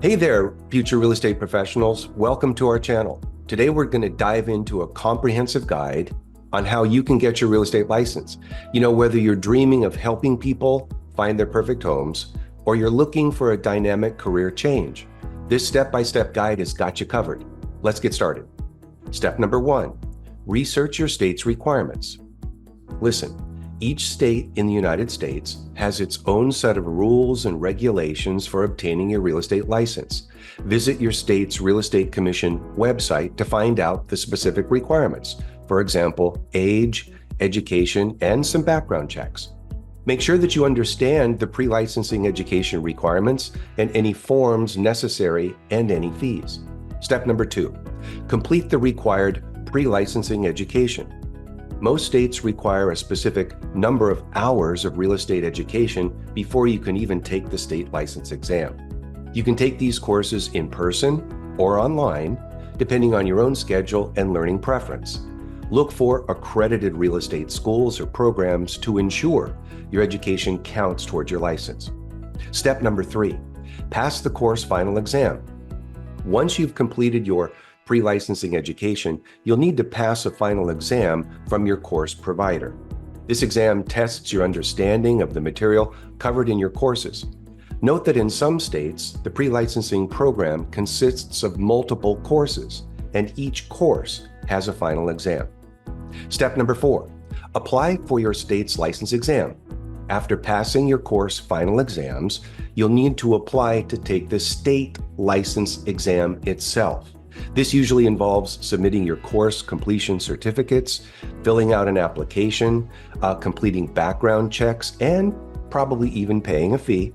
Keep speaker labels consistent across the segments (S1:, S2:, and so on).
S1: Hey there, future real estate professionals. Welcome to our channel. Today, we're going to dive into a comprehensive guide on how you can get your real estate license. Whether you're dreaming of helping people find their perfect homes or you're looking for a dynamic career change, this step-by-step guide has got you covered. Let's get started. Step number 1, research your state's requirements. Listen, each state in the United States has its own set of rules and regulations for obtaining a real estate license. Visit your state's real estate commission website to find out the specific requirements. For example, age, education, and some background checks. Make sure that you understand the pre-licensing education requirements and any forms necessary and any fees. Step number 2, complete the required pre-licensing education. Most states require a specific number of hours of real estate education before you can even take the state license exam. You can take these courses in person or online, depending on your own schedule and learning preference. Look for accredited real estate schools or programs to ensure your education counts towards your license. Step number 3, pass the course final exam. Once you've completed your pre-licensing education, you'll need to pass a final exam from your course provider. This exam tests your understanding of the material covered in your courses. Note that in some states, the pre-licensing program consists of multiple courses, and each course has a final exam. Step number 4, apply for your state's license exam. After passing your course final exams, you'll need to apply to take the state license exam itself. This usually involves submitting your course completion certificates, filling out an application, completing background checks, and probably even paying a fee.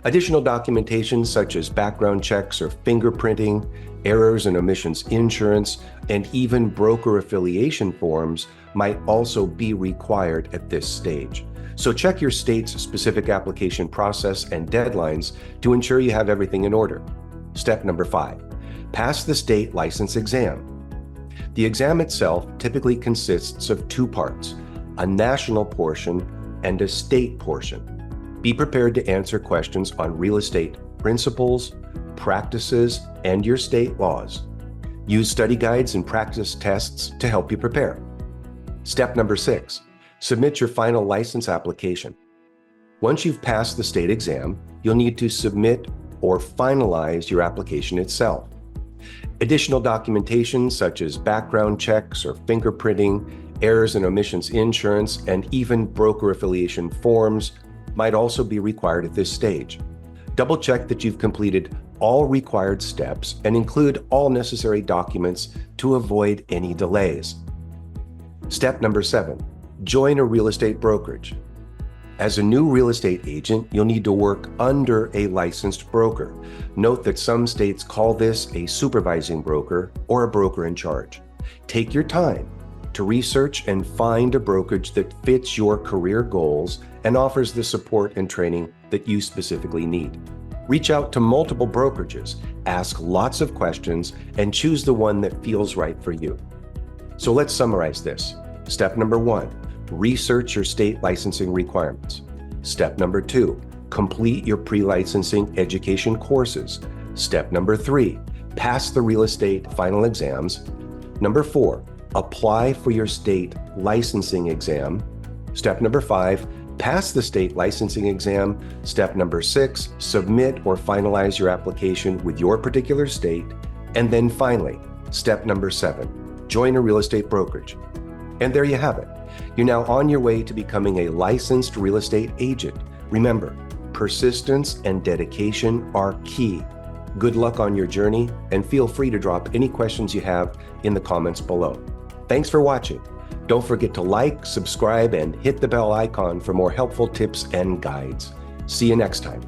S1: Additional documentation such as background checks or fingerprinting, errors and omissions insurance, and even broker affiliation forms might also be required at this stage. So check your state's specific application process and deadlines to ensure you have everything in order. Step number 5. Pass the state license exam. The exam itself typically consists of 2 parts, a national portion and a state portion. Be prepared to answer questions on real estate principles, practices, and your state laws. Use study guides and practice tests to help you prepare. Step number 6, submit your final license application. Once you've passed the state exam, you'll need to submit or finalize your application itself. Additional documentation such as background checks or fingerprinting, errors and omissions insurance, and even broker affiliation forms might also be required at this stage. Double check that you've completed all required steps and include all necessary documents to avoid any delays. Step number 7, join a real estate brokerage. As a new real estate agent, you'll need to work under a licensed broker. Note that some states call this a supervising broker or a broker in charge. Take your time to research and find a brokerage that fits your career goals and offers the support and training that you specifically need. Reach out to multiple brokerages, ask lots of questions, and choose the one that feels right for you. So let's summarize this. Step number 1, research your state licensing requirements. Step number 2, complete your pre-licensing education courses. Step number 3, pass the real estate final exams. Number 4, apply for your state licensing exam. Step number 5, pass the state licensing exam. Step number 6, submit or finalize your application with your particular state. And then finally, step number 7, join a real estate brokerage. And there you have it. You're now on your way to becoming a licensed real estate agent. Remember, persistence and dedication are key. Good luck on your journey, and feel free to drop any questions you have in the comments below. Thanks for watching. Don't forget to like, subscribe, and hit the bell icon for more helpful tips and guides. See you next time.